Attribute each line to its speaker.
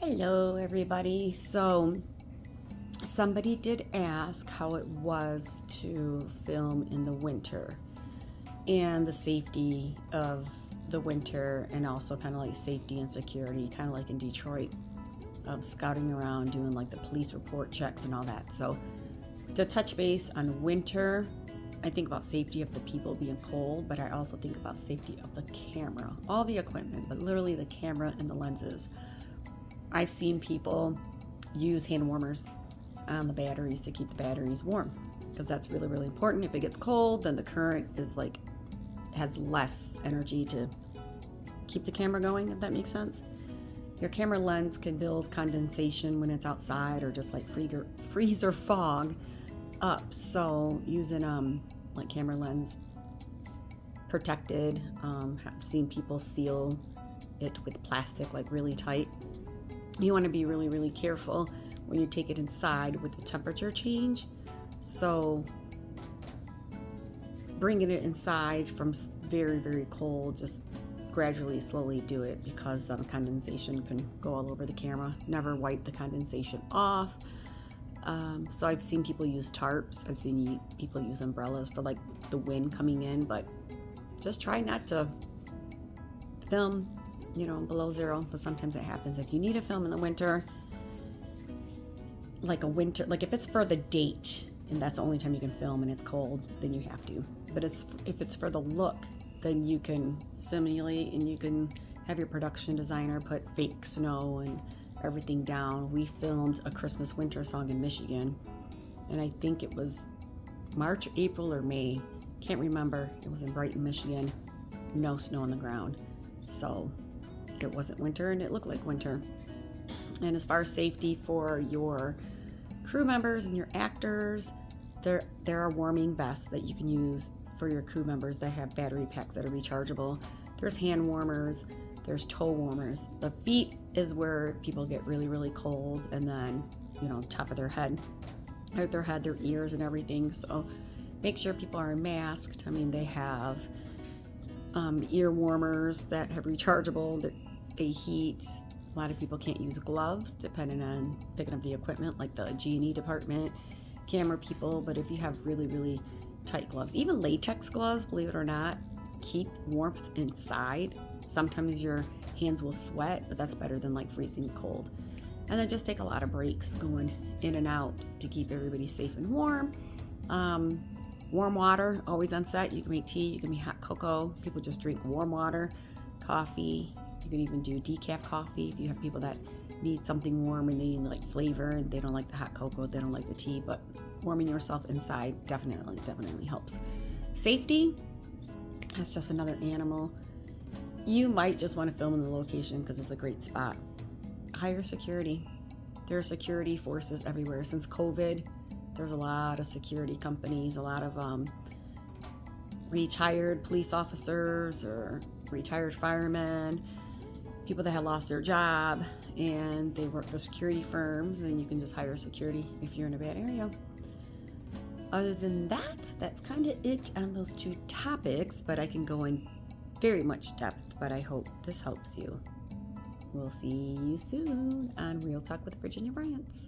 Speaker 1: Hello, everybody. So, somebody did ask how it was to film in the winter and the safety of the winter, and also kind of like safety and security, kind of like in Detroit, of scouting around, doing like the police report checks and all that. So, to touch base on winter, I think about safety of the people being cold, but I also think about safety of the camera, all the equipment, but literally the camera and the lenses. I've seen people use hand warmers on the batteries to keep the batteries warm, because that's really, really important. If it gets cold, then the current is like has less energy to keep the camera going, if that makes sense. Your camera lens can build condensation when it's outside, or just like freeze or fog up. So using like camera lens protected, have seen people seal it with plastic like really tight. You want to be really, really careful when you take it inside with the temperature change. So bringing it inside from very, very cold, just gradually, slowly do it, because condensation can go all over the camera. Never wipe the condensation off. So I've seen people use tarps. I've seen people use umbrellas for like the wind coming in, but just try not to film below zero, but sometimes it happens. If you need to film in the winter, like if it's for the date and that's the only time you can film and it's cold, then you have to. But if it's for the look, then you can simulate, and you can have your production designer put fake snow and everything down. We filmed a Christmas winter song in Michigan, and I think it was March, April, or May. Can't remember. It was in Brighton, Michigan. No snow on the ground. So it wasn't winter, and it looked like winter. And as far as safety for your crew members and your actors, there are warming vests that you can use for your crew members that have battery packs that are rechargeable. There's hand warmers, there's toe warmers. The feet is where people get really, really cold, and then top of their head, their ears and everything. So make sure people are masked. I mean, they have ear warmers that have rechargeable, that they heat. A lot of people can't use gloves depending on picking up the equipment, like the G&E department, camera people. But if you have really, really tight gloves, even latex gloves, believe it or not, keep warmth inside. Sometimes your hands will sweat, but that's better than like freezing cold. And then just take a lot of breaks going in and out to keep everybody safe and warm. Warm water, always on set. You can make tea, you can make hot cocoa. People just drink warm water, coffee. You can even do decaf coffee if you have people that need something warm and they need like flavor, and they don't like the hot cocoa, they don't like the tea. But warming yourself inside definitely helps. Safety, that's just another animal. You might just want to film in the location because it's a great spot. Hire security. There are security forces everywhere. Since COVID, there's a lot of security companies, a lot of retired police officers or retired firemen, people that had lost their job, and they work for security firms, and you can just hire security if you're in a bad area. Other than that, that's kind of it on those two topics, but I can go in very much depth, but I hope this helps you. We'll see you soon on Real Talk with Virginia Bryants.